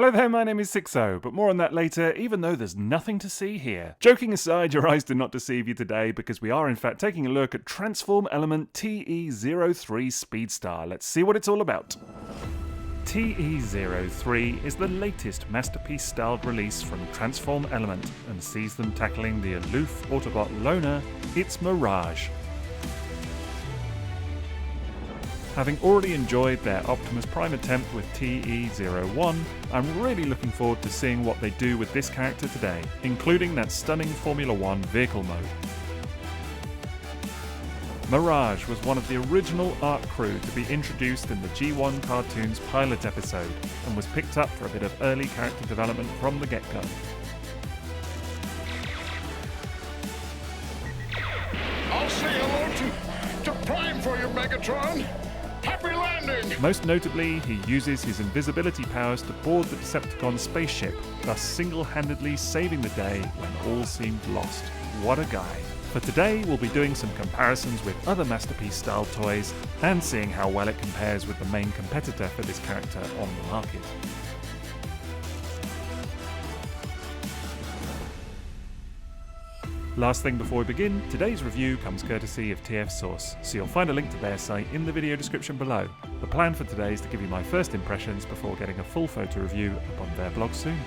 Hello there, my name is Sixo, but more on that later, even though there's nothing to see here. Joking aside, your eyes did not deceive you today, because we are in fact taking a look at Transform Element TE-03 Speedstar. Let's see what it's all about. TE-03 is the latest Masterpiece-styled release from Transform Element, and sees them tackling the aloof Autobot loner, its Mirage. Having already enjoyed their Optimus Prime attempt with TE-01, I'm really looking forward to seeing what they do with this character today, including that stunning Formula One vehicle mode. Mirage was one of the original art crew to be introduced in the G1 cartoon's pilot episode, and was picked up for a bit of early character development from the get-go. I'll say hello to Prime for you, Megatron! Happy landing! Most notably, he uses his invisibility powers to board the Decepticon spaceship, thus single-handedly saving the day when all seemed lost. What a guy. For today, we'll be doing some comparisons with other Masterpiece-style toys, and seeing how well it compares with the main competitor for this character on the market. Last thing before we begin, today's review comes courtesy of TF Source, so you'll find a link to their site in the video description below. The plan for today is to give you my first impressions before getting a full photo review up on their blog soon.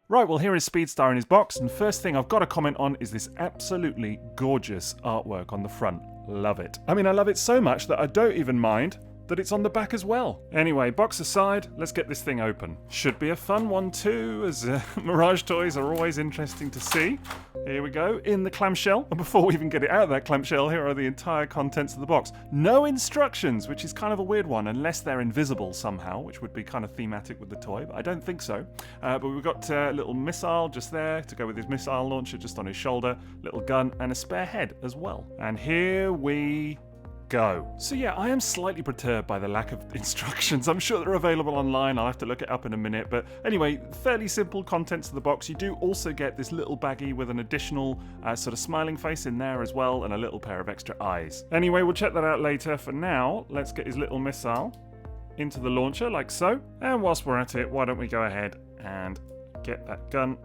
Right, well here is Speedstar in his box, and first thing I've got to comment on is this absolutely gorgeous artwork on the front. Love it. I mean, I love it so much that I don't even mind that it's on the back as well. Anyway, box aside, let's get this thing open. Should be a fun one too, as Mirage toys are always interesting to see. Here we go, in the clamshell. And before we even get it out of that clamshell, here are the entire contents of the box. No instructions, which is kind of a weird one, unless they're invisible somehow, which would be kind of thematic with the toy, but I don't think so. But we've got a little missile just there to go with his missile launcher just on his shoulder, little gun, and a spare head as well. And here we go. So yeah, I am slightly perturbed by the lack of instructions. I'm sure they're available online, I'll have to look it up in a minute, but anyway, fairly simple contents of the box. You do also get this little baggie with an additional sort of smiling face in there as well, and a little pair of extra eyes. Anyway, we'll check that out later. For now, let's get his little missile into the launcher like so, and whilst we're at it, why don't we go ahead and get that gun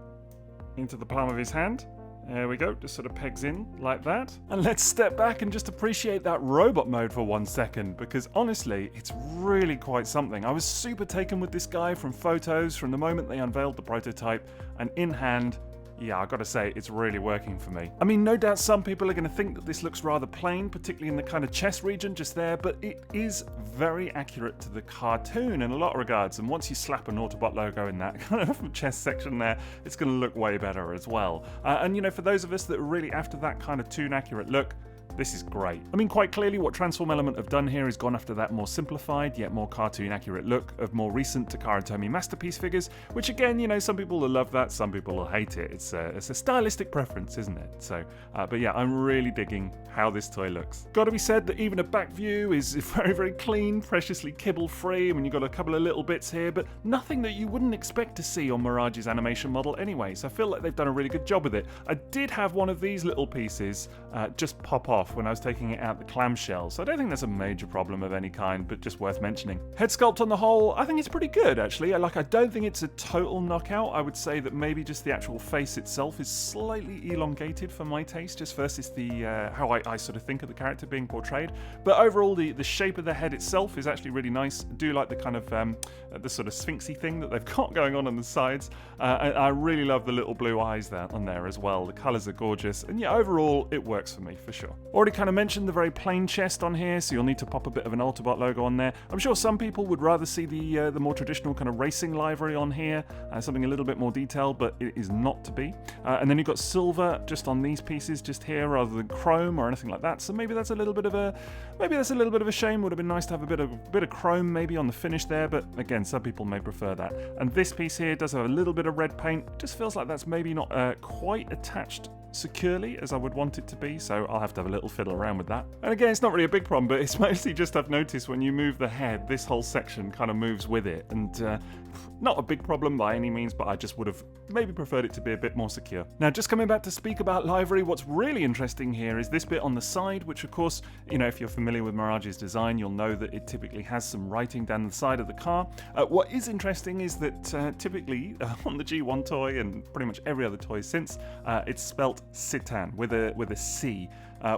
into the palm of his hand. There we go, just sort of pegs in like that. And let's step back and just appreciate that robot mode for 1 second, because honestly, it's really quite something. I was super taken with this guy from photos, from the moment they unveiled the prototype, and in hand, yeah, I gotta say, it's really working for me. I mean, no doubt some people are gonna think that this looks rather plain, particularly in the kind of chest region just there, but it is very accurate to the cartoon in a lot of regards, and once you slap an Autobot logo in that kind of chest section there, it's gonna look way better as well. And you know, for those of us that are really after that kind of toon-accurate look, this is great. I mean, quite clearly what Transform Element have done here is gone after that more simplified, yet more cartoon-accurate look of more recent Takara Tomy Masterpiece figures, which again, you know, some people will love that, some people will hate it. It's a stylistic preference, isn't it? So, but yeah, I'm really digging how this toy looks. Gotta be said that even a back view is very, very clean, preciously kibble-free. I mean, you've got a couple of little bits here, but nothing that you wouldn't expect to see on Mirage's animation model anyway, so I feel like they've done a really good job with it. I did have one of these little pieces just pop off when I was taking it out the clamshell, so I don't think that's a major problem of any kind, but just worth mentioning. Head sculpt on the whole, I think it's pretty good actually. I don't think it's a total knockout. I would say that maybe just the actual face itself is slightly elongated for my taste, just versus the how I sort of think of the character being portrayed. But overall, the shape of the head itself is actually really nice. I do like the kind of the sort of sphinxy thing that they've got going on the sides. I really love the little blue eyes on there as well. The colours are gorgeous, and yeah, overall it works for me for sure. Already kind of mentioned the very plain chest on here, so you'll need to pop a bit of an Autobot logo on there. I'm sure some people would rather see the more traditional kind of racing livery on here, something a little bit more detailed, but it is not to be. And then you've got silver just on these pieces just here, rather than chrome or anything like that. So maybe that's a little bit of a shame. Would have been nice to have a bit of chrome maybe on the finish there, but again, some people may prefer that. And this piece here does have a little bit of red paint. Just feels like that's maybe not quite attached securely as I would want it to be, so I'll have to have a little fiddle around with that. And again, it's not really a big problem, but it's mostly just I've noticed when you move the head, this whole section kind of moves with it, and not a big problem by any means, but I just would have maybe preferred it to be a bit more secure. Now, just coming back to speak about livery, what's really interesting here is this bit on the side, which of course, if you're familiar with Mirage's design, you'll know that it typically has some writing down the side of the car. What is interesting is that typically on the G1 toy and pretty much every other toy since, it's spelt Citan with a C.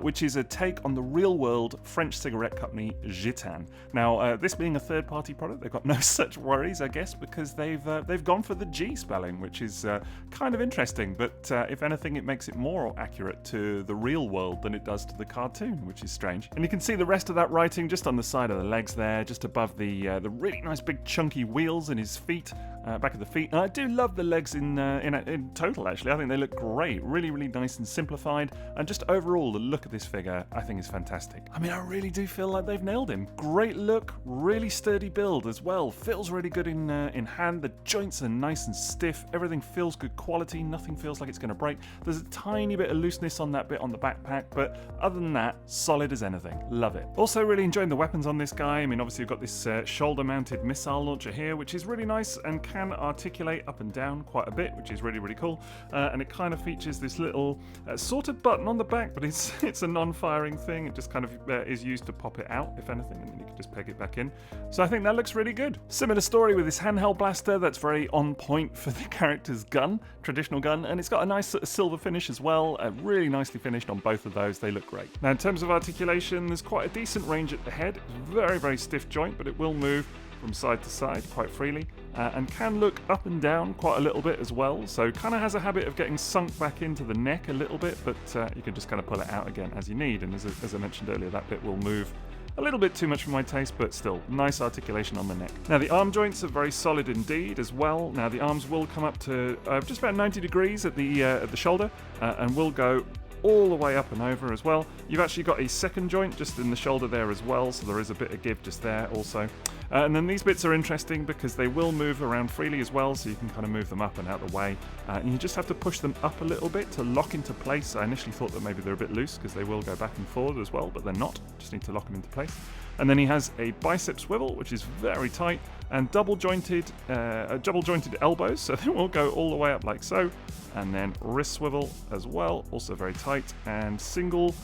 Which is a take on the real-world French cigarette company Gitan. Now, this being a third-party product, they've got no such worries, I guess, because they've gone for the G spelling, which is kind of interesting. But if anything, it makes it more accurate to the real world than it does to the cartoon, which is strange. And you can see the rest of that writing just on the side of the legs there, just above the really nice big chunky wheels in his feet, back of the feet. And I do love the legs in total, actually. I think they look great, really, really nice and simplified, and just overall the look of this figure I think is fantastic. I mean, I really do feel like they've nailed him. Great look, really sturdy build as well. Feels really good in hand. The joints are nice and stiff. Everything feels good quality. Nothing feels like it's going to break. There's a tiny bit of looseness on that bit on the backpack, but other than that, solid as anything. Love it. Also really enjoying the weapons on this guy. I mean, obviously you've got this shoulder-mounted missile launcher here, which is really nice and can articulate up and down quite a bit, which is really, really cool. And it kind of features this little sort of button on the back, but it's a non-firing thing. It just kind of is used to pop it out, if anything, and then you can just peg it back in. So I think that looks really good. Similar story with this handheld blaster that's very on point for the character's gun, traditional gun, and it's got a nice sort of silver finish as well, really nicely finished on both of those. They look great. Now, in terms of articulation, there's quite a decent range at the head. Very, very stiff joint, but it will move from side to side quite freely, and can look up and down quite a little bit as well, so kind of has a habit of getting sunk back into the neck a little bit, but you can just kind of pull it out again as you need, and as I mentioned earlier, that bit will move a little bit too much for my taste, but still, nice articulation on the neck. Now, the arm joints are very solid indeed as well. Now, the arms will come up to just about 90 degrees at the shoulder, and will go all the way up and over as well. You've actually got a second joint just in the shoulder there as well, so there is a bit of give just there also. And then these bits are interesting because they will move around freely as well, so you can kind of move them up and out the way. And you just have to push them up a little bit to lock into place. I initially thought that maybe they're a bit loose because they will go back and forward as well, but they're not. Just need to lock them into place. And then he has a bicep swivel, which is very tight, and double jointed elbows, so they will go all the way up like so. And then wrist swivel as well, also very tight, and single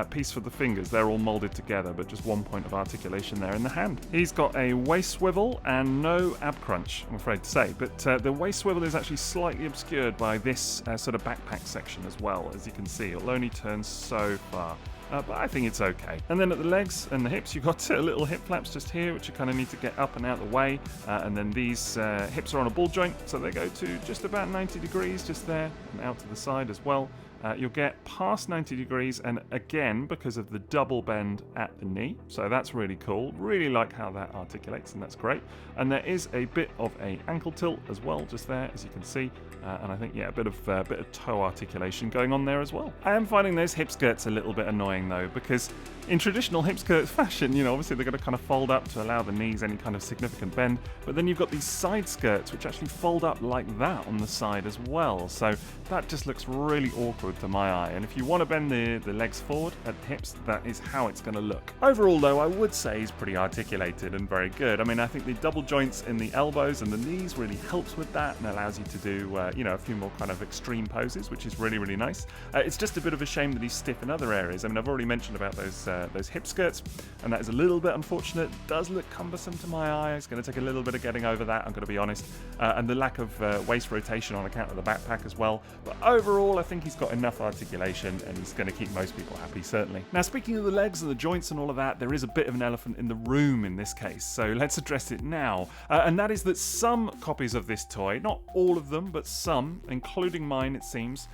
piece for the fingers. They're all molded together, but just one point of articulation there in the hand. He's got a waist swivel and no ab crunch, I'm afraid to say, but the waist swivel is actually slightly obscured by this sort of backpack section as well. As you can see, it'll only turn so far. But I think it's okay. And then at the legs and the hips, you've got little hip flaps just here, which you kind of need to get up and out of the way. And then these hips are on a ball joint, so they go to just about 90 degrees just there, and out to the side as well. You'll get past 90 degrees, and again, because of the double bend at the knee. So that's really cool. Really like how that articulates, and that's great. And there is a bit of a ankle tilt as well, just there, as you can see. And I think, yeah, a bit of toe articulation going on there as well. I am finding those hip skirts a little bit annoying though, because in traditional hip skirt fashion, obviously they're going to kind of fold up to allow the knees any kind of significant bend, but then you've got these side skirts which actually fold up like that on the side as well. So that just looks really awkward to my eye. And if you want to bend the legs forward at the hips, that is how it's going to look. Overall though, I would say he's pretty articulated and very good. I mean, I think the double joints in the elbows and the knees really helps with that and allows you to do, a few more kind of extreme poses, which is really, really nice. It's just a bit of a shame that he's stiff in other areas. I mean, I've already mentioned about those hip skirts, and that is a little bit unfortunate. It does look cumbersome to my eye. It's going to take a little bit of getting over that, I'm going to be honest. And the lack of waist rotation on account of the backpack as well. But overall, I think he's got enough articulation, and he's going to keep most people happy, certainly. Now, speaking of the legs and the joints and all of that, there is a bit of an elephant in the room in this case, so let's address it now. And that is that some copies of this toy, not all of them, but some, including mine it seems,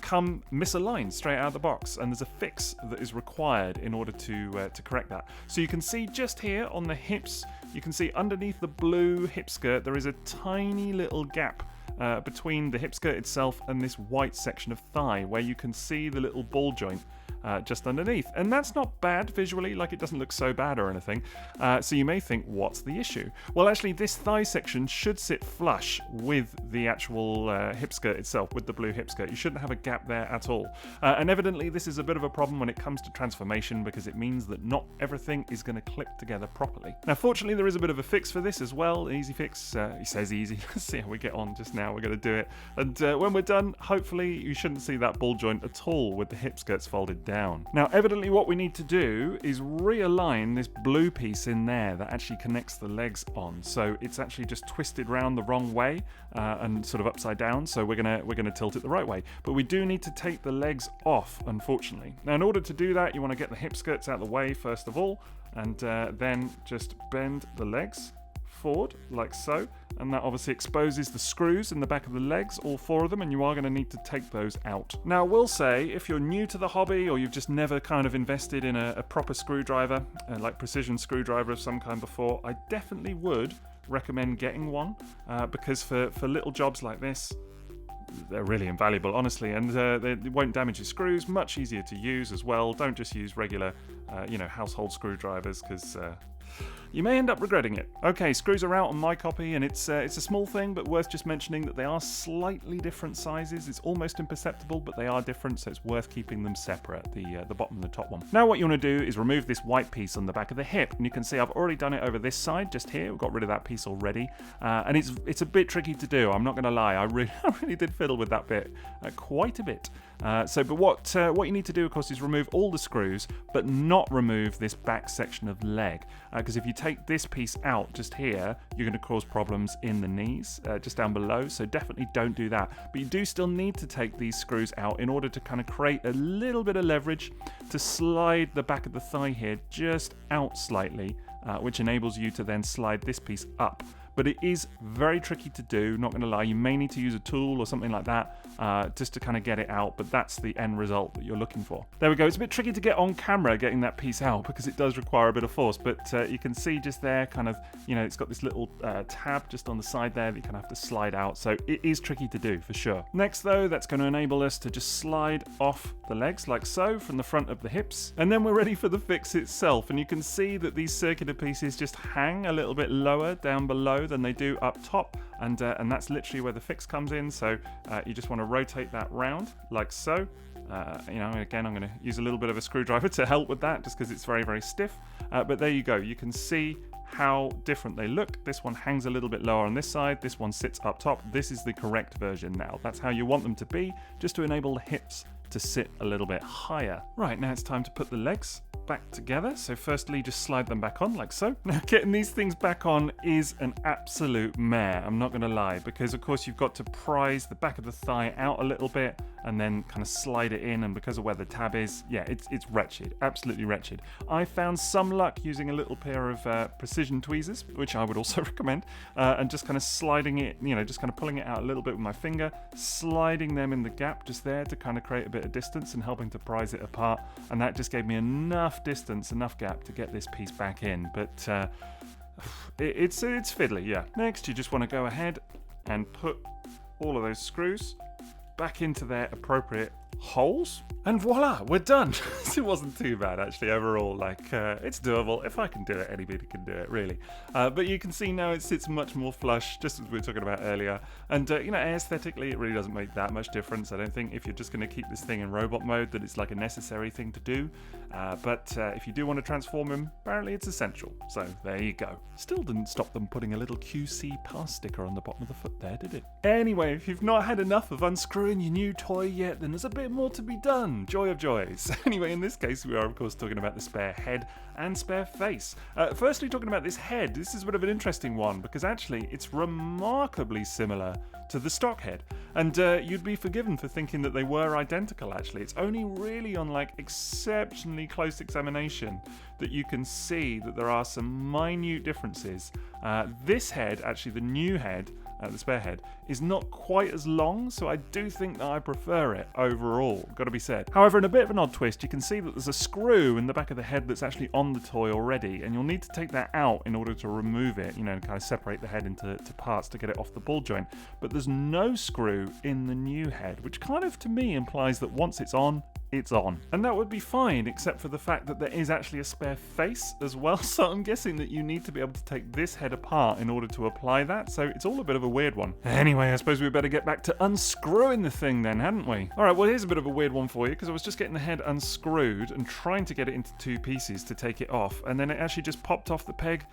come misaligned straight out of the box, and there's a fix that is required in order to correct that. So you can see just here on the hips, you can see underneath the blue hip skirt there is a tiny little gap between the hip skirt itself and this white section of thigh, where you can see the little ball joint just underneath. And that's not bad visually, like it doesn't look so bad or anything. So you may think, what's the issue? Well, actually, this thigh section should sit flush with the actual hip skirt itself, with the blue hip skirt. You shouldn't have a gap there at all. And evidently, this is a bit of a problem when it comes to transformation, because it means that not everything is going to clip together properly. Now, fortunately, there is a bit of a fix for this as well. Easy fix. He says easy. Let's see how we get on just now. We're going to do it. And when we're done, hopefully, you shouldn't see that ball joint at all with the hip skirts folded down. Now, evidently, what we need to do is realign this blue piece in there that actually connects the legs on. So it's actually just twisted round the wrong way and sort of upside down. So we're gonna tilt it the right way. But we do need to take the legs off, unfortunately. Now, in order to do that, you want to get the hip skirts out of the way first of all, and then just bend the legs forward like so, and that obviously exposes the screws in the back of the legs, all 4 of them, and you are going to need to take those out. Now, I will say, if you're new to the hobby or you've just never kind of invested in a proper screwdriver, like precision screwdriver of some kind before, I definitely would recommend getting one, because for little jobs like this, they're really invaluable, honestly, and they won't damage your screws. Much easier to use as well. Don't just use regular, household screwdrivers, because you may end up regretting it. Okay, screws are out on my copy, and it's a small thing, but worth just mentioning that they are slightly different sizes. It's almost imperceptible, but they are different, so it's worth keeping them separate, the bottom and the top one. Now, what you want to do is remove this white piece on the back of the hip, and you can see I've already done it over this side, just here. We've got rid of that piece already, and it's a bit tricky to do. I'm not going to lie. I really did fiddle with that bit quite a bit. But what you need to do, of course, is remove all the screws, but not remove this back section of leg, because if you take this piece out just here, you're going to cause problems in the knees, just down below, so definitely don't do that. But you do still need to take these screws out in order to kind of create a little bit of leverage to slide the back of the thigh here just out slightly, which enables you to then slide this piece up. But it is very tricky to do, not going to lie. You may need to use a tool or something like that just to kind of get it out, but that's the end result that you're looking for. There we go. It's a bit tricky to get on camera getting that piece out because it does require a bit of force, but you can see just there kind of, it's got this little tab just on the side there that you kind of have to slide out, so it is tricky to do for sure. Next though, that's going to enable us to just slide off the legs like so from the front of the hips, and then we're ready for the fix itself, and you can see that these circular pieces just hang a little bit lower down below than they do up top, and that's literally where the fix comes in. So you just want to rotate that round like so. Again, I'm going to use a little bit of a screwdriver to help with that, just because it's very, very stiff. But there you go. You can see how different they look. This one hangs a little bit lower on this side. This one sits up top. This is the correct version now. That's how you want them to be, just to enable the hips to sit a little bit higher. Right, now it's time to put the legs back together. So firstly, just slide them back on like so. Now, getting these things back on is an absolute mare, I'm not going to lie, because of course you've got to prise the back of the thigh out a little bit and then kind of slide it in, and because of where the tab is, yeah, it's wretched, absolutely wretched. I found some luck using a little pair of precision tweezers, which I would also recommend, and just kind of sliding it, just kind of pulling it out a little bit with my finger, sliding them in the gap just there to kind of create a bit of distance and helping to prise it apart, and that just gave me enough distance, enough gap to get this piece back in. But it's fiddly, yeah. Next, you just want to go ahead and put all of those screws back into their appropriate holes, and voila, we're done. It wasn't too bad actually overall. It's doable. If I can do it, anybody can do it, really. But you can see now it sits much more flush, just as we were talking about earlier, and aesthetically it really doesn't make that much difference. I don't think, if you're just going to keep this thing in robot mode, that it's like a necessary thing to do, but if you do want to transform him, apparently it's essential, so there you go. Still didn't stop them putting a little QC pass sticker on the bottom of the foot there, did it? Anyway, if you've not had enough of unscrewing your new toy yet, then there's a bit more to be done. Joy of joys. Anyway, in this case, we are of course talking about the spare head and spare face. Firstly, talking about this head, this is a bit of an interesting one, because actually it's remarkably similar to the stock head, and you'd be forgiven for thinking that they were identical. Actually, it's only really on exceptionally close examination that you can see that there are some minute differences. This head, actually the new head, the spare head, is not quite as long, so I do think that I prefer it overall, gotta be said. However, in a bit of an odd twist, you can see that there's a screw in the back of the head that's actually on the toy already, and you'll need to take that out in order to remove it, and kind of separate the head into parts to get it off the ball joint. But there's no screw in the new head, which kind of, to me, implies that once it's on, it's on. And that would be fine, except for the fact that there is actually a spare face as well, so I'm guessing that you need to be able to take this head apart in order to apply that, so it's all a bit of a weird one. Anyway, I suppose we better get back to unscrewing the thing then, hadn't we? Alright, well here's a bit of a weird one for you, because I was just getting the head unscrewed and trying to get it into two pieces to take it off, and then it actually just popped off the peg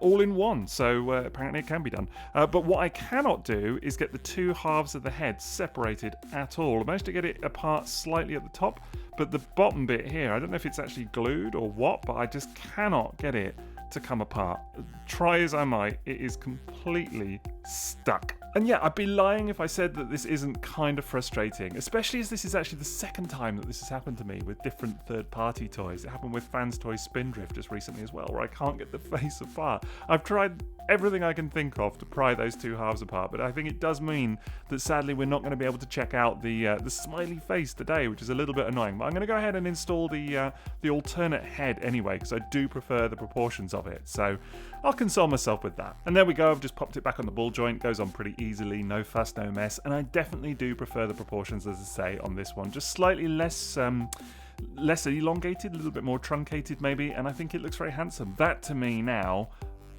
all in one, so apparently it can be done. But what I cannot do is get the two halves of the head separated at all. I managed to get it apart slightly at the top, but the bottom bit here, I don't know if it's actually glued or what, but I just cannot get it to come apart. Try as I might, it is completely stuck. And yeah, I'd be lying if I said that this isn't kind of frustrating, especially as this is actually the second time that this has happened to me with different third-party toys. It happened with Fans Toys Spindrift just recently as well, where I can't get the face apart. I've tried everything I can think of to pry those two halves apart, but I think it does mean that sadly we're not going to be able to check out the smiley face today, which is a little bit annoying. But I'm going to go ahead and install the alternate head anyway, because I do prefer the proportions of it. So I'll console myself with that. And there we go, I've just popped it back on the ball joint, goes on pretty easily, no fuss, no mess, and I definitely do prefer the proportions, as I say, on this one. Just slightly less elongated, a little bit more truncated maybe, and I think it looks very handsome. That to me now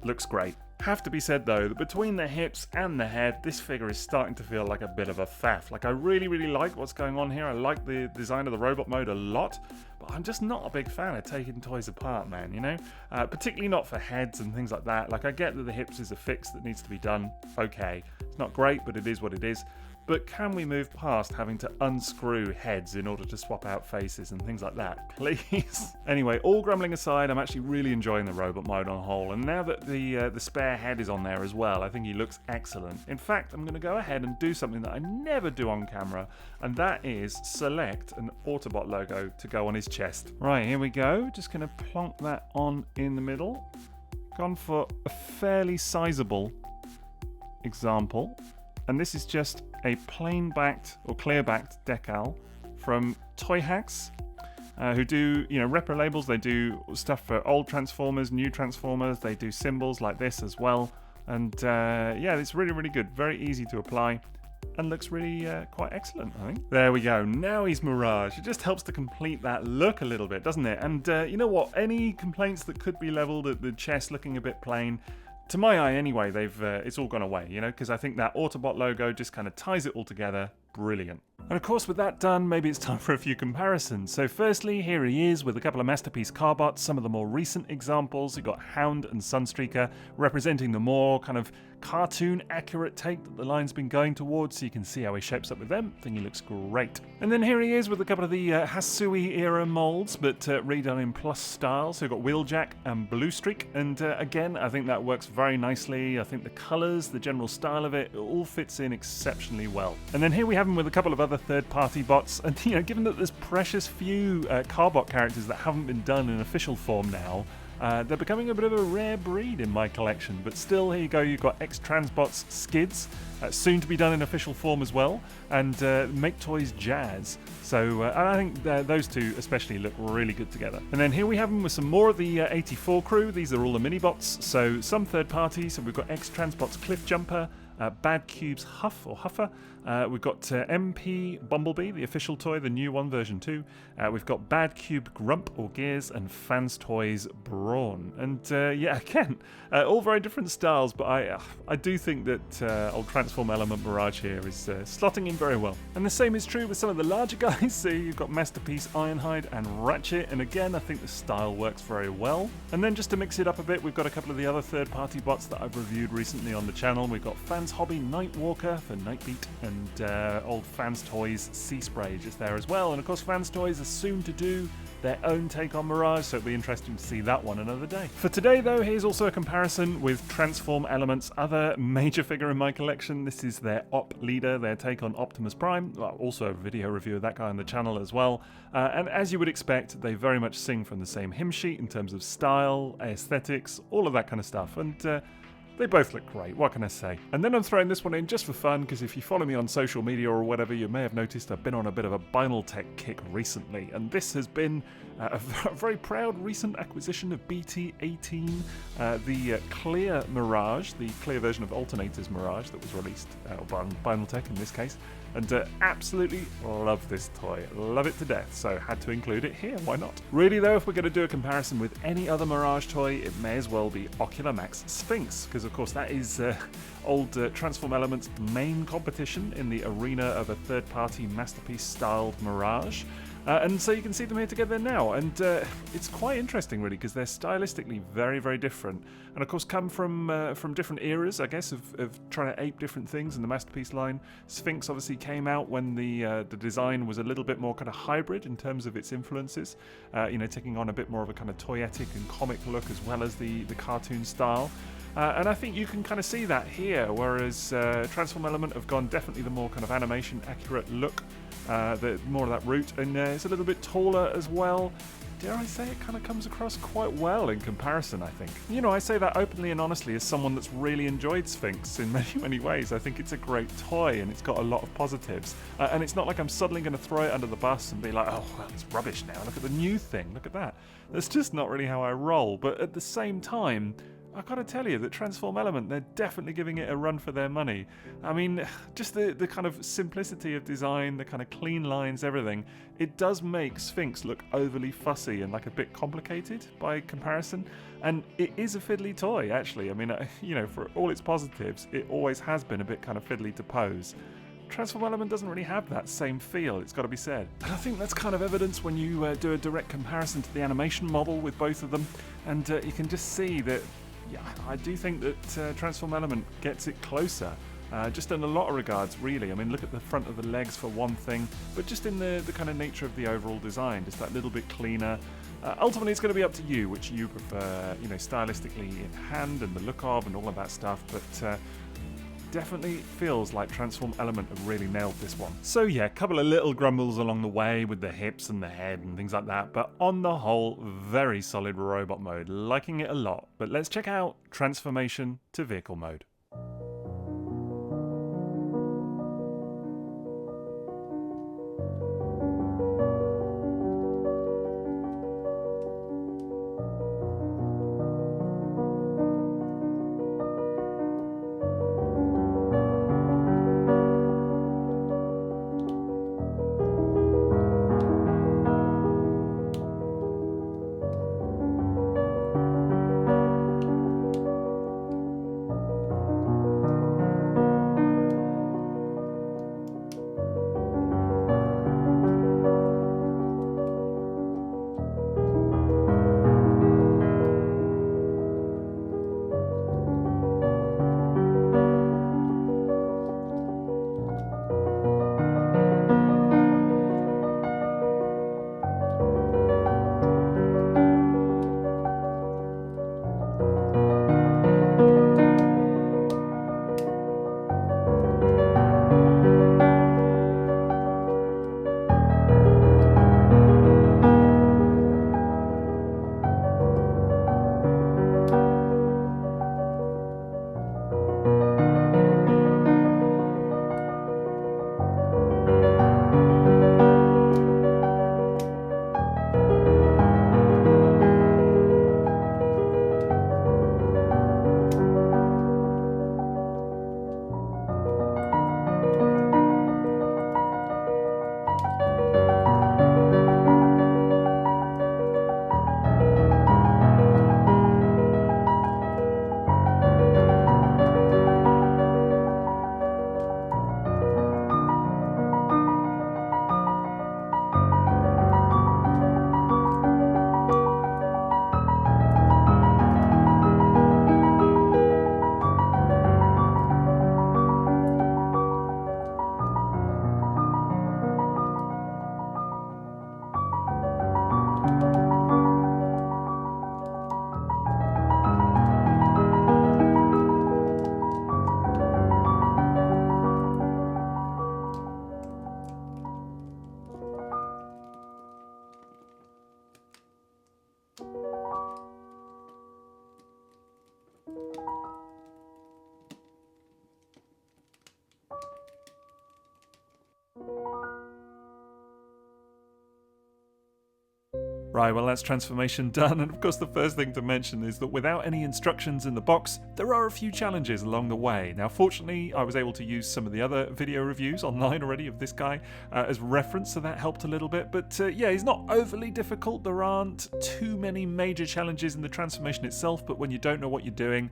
looks great. Have to be said though that between the hips and the head, this figure is starting to feel like a bit of a faff. Like I really like what's going on here. I like the design of the robot mode a lot, but I'm just not a big fan of taking toys apart, man, you know? Particularly not for heads and things like that. Like I get that the hips is a fix that needs to be done. Okay, it's not great, but it is what it is. But can we move past having to unscrew heads in order to swap out faces and things like that, please? Anyway, all grumbling aside, I'm actually really enjoying the robot mode on the whole, and now that the spare head is on there as well, I think he looks excellent. In fact, I'm going to go ahead and do something that I never do on camera, and that is select an Autobot logo to go on his chest. Right, here we go. Just going to plonk that on in the middle. Gone for a fairly sizable example. And this is just a plain-backed or clear-backed decal from Toy Hacks, who do, repro labels. They do stuff for old Transformers, new Transformers. They do symbols like this as well. And yeah, it's really good. Very easy to apply and looks really quite excellent, I think. There we go. Now he's Mirage. It just helps to complete that look a little bit, doesn't it? And you know what? Any complaints that could be leveled at the chest looking a bit plain, to my eye anyway, it's all gone away, because I think that Autobot logo just kind of ties it all together. Brilliant. And of course, with that done, maybe it's time for a few comparisons. So firstly, here he is with a couple of Masterpiece Carbots, some of the more recent examples. You've got Hound and Sunstreaker representing the more kind of cartoon accurate take that the line's been going towards, so you can see how he shapes up with them. I think he looks great. And then here he is with a couple of the Hasui era molds, but redone in plus style. So we've got Wheeljack and Bluestreak, and again, I think that works very nicely. I think the colours, the general style of it all fits in exceptionally well. And then here we have him with a couple of other third-party bots, and given that there's precious few Carbot characters that haven't been done in official form now, they're becoming a bit of a rare breed in my collection, but still, here you go, you've got X-Transbots Skids, soon to be done in official form as well, and Make Toys Jazz. So I think those two especially look really good together. And then here we have them with some more of the 84 crew. These are all the mini-bots, so some third parties. So we've got X-Transbots Cliff Jumper, Bad Cube's Huff or Huffer. We've got MP Bumblebee, the official toy, the new one, version 2. We've got Bad Cube Grump or Gears and Fans Toys Brawn. And yeah, again, all very different styles, but I do think that old Transform Element Mirage here is slotting in very well. And the same is true with some of the larger guys. So you've got Masterpiece Ironhide and Ratchet, and again, I think the style works very well. And then just to mix it up a bit, we've got a couple of the other third-party bots that I've reviewed recently on the channel. We've got Fans Hobby Nightwalker for Nightbeat, and old Fans Toys Sea Spray just there as well. And of course, Fans Toys are soon to do their own take on Mirage, so it'll be interesting to see that one another day. For today though, here's also a comparison with Transform Elements' other major figure in my collection. This is their Op Leader, their take on Optimus Prime. Well, also a video review of that guy on the channel as well. And as you would expect, they very much sing from the same hymn sheet in terms of style, aesthetics, all of that kind of stuff. And they both look great, what can I say? And then I'm throwing this one in just for fun, because if you follow me on social media or whatever, you may have noticed I've been on a bit of a Binaltech kick recently, and this has been a very proud recent acquisition of BT-18, the clear Mirage, the clear version of Alternator's Mirage that was released by Binaltech in this case. and absolutely love this toy. Love it to death, so had to include it here, why not? Really though, if we're going to do a comparison with any other Mirage toy, it may as well be Ocular Max Sphinx, because of course that is old Transform Elements' main competition in the arena of a third-party Masterpiece-styled Mirage. And so you can see them here together now, and it's quite interesting really, because they're stylistically very, very different, and of course come from different eras, I guess, of trying to ape different things in the Masterpiece line. Sphinx obviously came out when the design was a little bit more kind of hybrid in terms of its influences, taking on a bit more of a kind of toyetic and comic look as well as the cartoon style. And I think you can kind of see that here, whereas Transform Element have gone definitely the more kind of animation accurate look, more of that route, and it's a little bit taller as well. Dare I say it kind of comes across quite well in comparison, I think. You know, I say that openly and honestly as someone that's really enjoyed Sphinx in many, many ways. I think it's a great toy and it's got a lot of positives. And it's not like I'm suddenly going to throw it under the bus and be like, oh, well, it's rubbish now. Look at the new thing. Look at that. That's just not really how I roll. But at the same time, I've got to tell you that Transform Element, they're definitely giving it a run for their money. I mean, just the kind of simplicity of design, the kind of clean lines, everything, it does make Sphinx look overly fussy and like a bit complicated by comparison. And it is a fiddly toy, actually. I mean, for all its positives, it always has been a bit kind of fiddly to pose. Transform Element doesn't really have that same feel, it's got to be said. And I think that's kind of evidence when you do a direct comparison to the animation model with both of them, and you can just see that, yeah, I do think that Transform Element gets it closer, just in a lot of regards, really. I mean, look at the front of the legs for one thing, but just in the kind of nature of the overall design, just that little bit cleaner. Ultimately, it's going to be up to you, which you prefer, stylistically in hand and the look of and all of that stuff, but definitely feels like Transform Element have really nailed this one. So yeah, a couple of little grumbles along the way with the hips and the head and things like that, but on the whole, very solid robot mode, liking it a lot. But let's check out transformation to vehicle mode. Right, well that's transformation done, and of course the first thing to mention is that without any instructions in the box, there are a few challenges along the way. Now fortunately, I was able to use some of the other video reviews online already of this guy as reference, so that helped a little bit, but yeah, he's not overly difficult. There aren't too many major challenges in the transformation itself, but when you don't know what you're doing,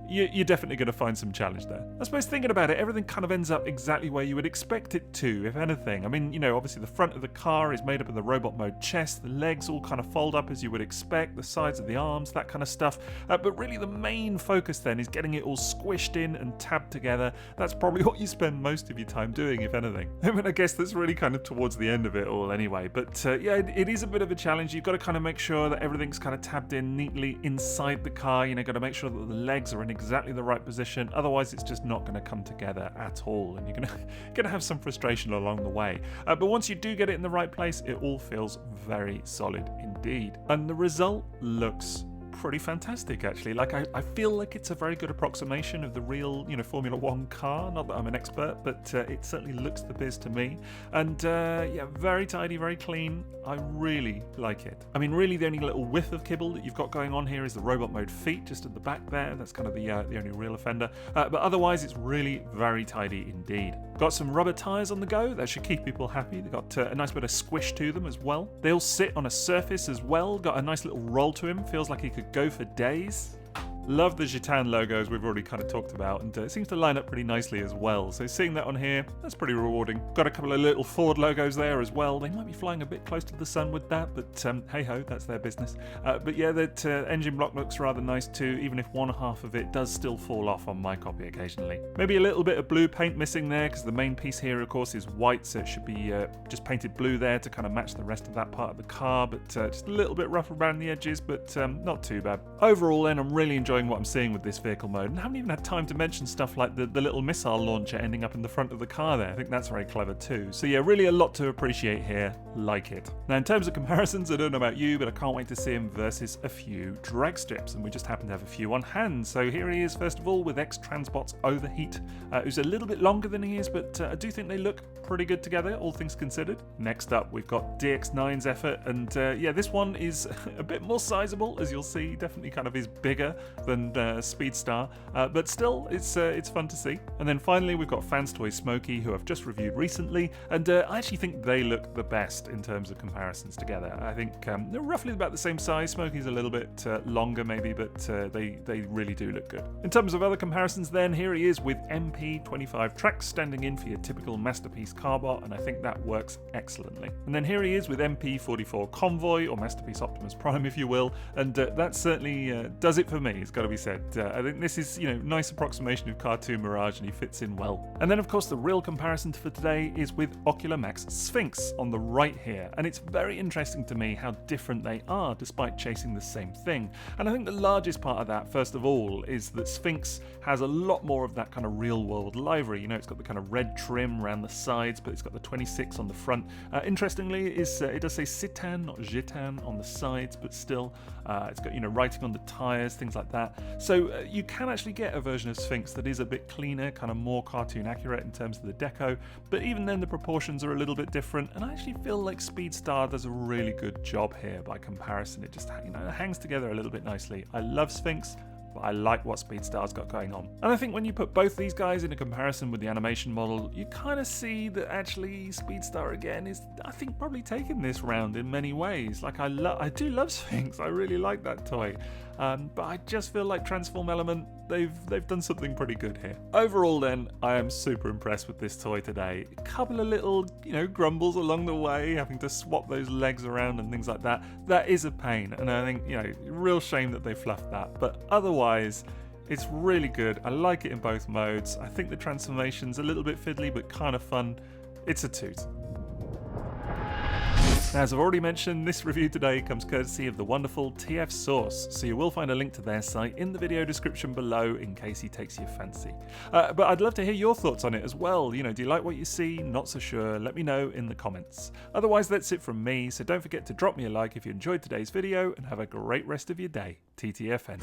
you're definitely going to find some challenge there. I suppose thinking about it, everything kind of ends up exactly where you would expect it to, if anything. I mean, you know, obviously the front of the car is made up of the robot mode chest, the legs all kind of fold up as you would expect, the sides of the arms, that kind of stuff. But really the main focus then is getting it all squished in and tabbed together. That's probably what you spend most of your time doing, if anything. I mean, I guess that's really kind of towards the end of it all anyway. But yeah, it is a bit of a challenge. You've got to kind of make sure that everything's kind of tabbed in neatly inside the car. You know, got to make sure that the legs are in exactly the right position, otherwise it's just not going to come together at all, and you're going to have some frustration along the way. But once you do get it in the right place, it all feels very solid indeed, and the result looks pretty fantastic actually. Like I feel like it's a very good approximation of the real, you know, Formula One car. Not that I'm an expert, but it certainly looks the biz to me. And yeah, very tidy, very clean. I really like it. I mean, really the only little whiff of kibble that you've got going on here is the robot mode feet just at the back there. That's kind of the only real offender. But otherwise it's really very tidy indeed. Got some rubber tyres on the go. That should keep people happy. They've got a nice bit of squish to them as well. They all sit on a surface as well. Got a nice little roll to him. Feels like he could go for days. Love the Gitan logos we've already kind of talked about, and it seems to line up pretty nicely as well. So seeing that on here, that's pretty rewarding. Got a couple of little Ford logos there as well. They might be flying a bit close to the sun with that, but hey ho, that's their business. But yeah, that engine block looks rather nice too, even if one half of it does still fall off on my copy occasionally. Maybe a little bit of blue paint missing there, because the main piece here of course is white, so it should be just painted blue there to kind of match the rest of that part of the car, but just a little bit rough around the edges, but not too bad. Overall then, I'm really enjoying what I'm seeing with this vehicle mode, and I haven't even had time to mention stuff like the little missile launcher ending up in the front of the car there. I think that's very clever too. So yeah, really a lot to appreciate here. Like it. Now in terms of comparisons, I don't know about you, but I can't wait to see him versus a few drag strips, and we just happen to have a few on hand. So here he is first of all with X-Transbot's Overheat, who's a little bit longer than he is, but I do think they look pretty good together, all things considered. Next up we've got DX9's Effort, and yeah, this one is a bit more sizable, as you'll see. Definitely kind of is bigger than Speedstar, but still it's fun to see. And then finally we've got Fans Toy Smokey, who I've just reviewed recently, and I actually think they look the best in terms of comparisons together. I think they're roughly about the same size. Smokey's a little bit longer maybe, but they really do look good. In terms of other comparisons then, here he is with MP25 Trax standing in for your typical Masterpiece Carbot, and I think that works excellently. And then here he is with MP44 Convoy, or Masterpiece Optimus Prime if you will, and that certainly does it for me, it's got to be said. I think this is, you know, nice approximation of Cartoon Mirage, and he fits in well. And then of course the real comparison for today is with Ocular Max Sphinx on the right here, and it's very interesting to me how different they are despite chasing the same thing. And I think the largest part of that, first of all, is that Sphinx has a lot more of that kind of real world livery. You know, it's got the kind of red trim around the sides, but it's got the 26 on the front. Interestingly, it does say Citan, not Gitan on the sides, but still it's got, you know, writing on the tyres, things like that. So you can actually get a version of Sphinx that is a bit cleaner, kind of more cartoon accurate in terms of the deco, but even then the proportions are a little bit different, and I actually feel like Speedstar does a really good job here by comparison. It just, you know, hangs together a little bit nicely. I love Sphinx, but I like what Speedstar's got going on. And I think when you put both these guys in a comparison with the animation model, you kind of see that actually Speedstar again is, I think, probably taking this round in many ways. Like I do love Sphinx, I really like that toy. But I just feel like Transform Element, they've done something pretty good here. Overall then, I am super impressed with this toy today. A couple of little, you know, grumbles along the way, having to swap those legs around and things like that. That is a pain, and I think, you know, real shame that they fluffed that. But otherwise, it's really good. I like it in both modes. I think the transformation's a little bit fiddly, but kind of fun. It's a toot. Now, as I've already mentioned, this review today comes courtesy of the wonderful TF Source, so you will find a link to their site in the video description below in case he takes your fancy. But I'd love to hear your thoughts on it as well. You know, do you like what you see? Not so sure? Let me know in the comments. Otherwise, that's it from me, so don't forget to drop me a like if you enjoyed today's video, and have a great rest of your day. TTFN.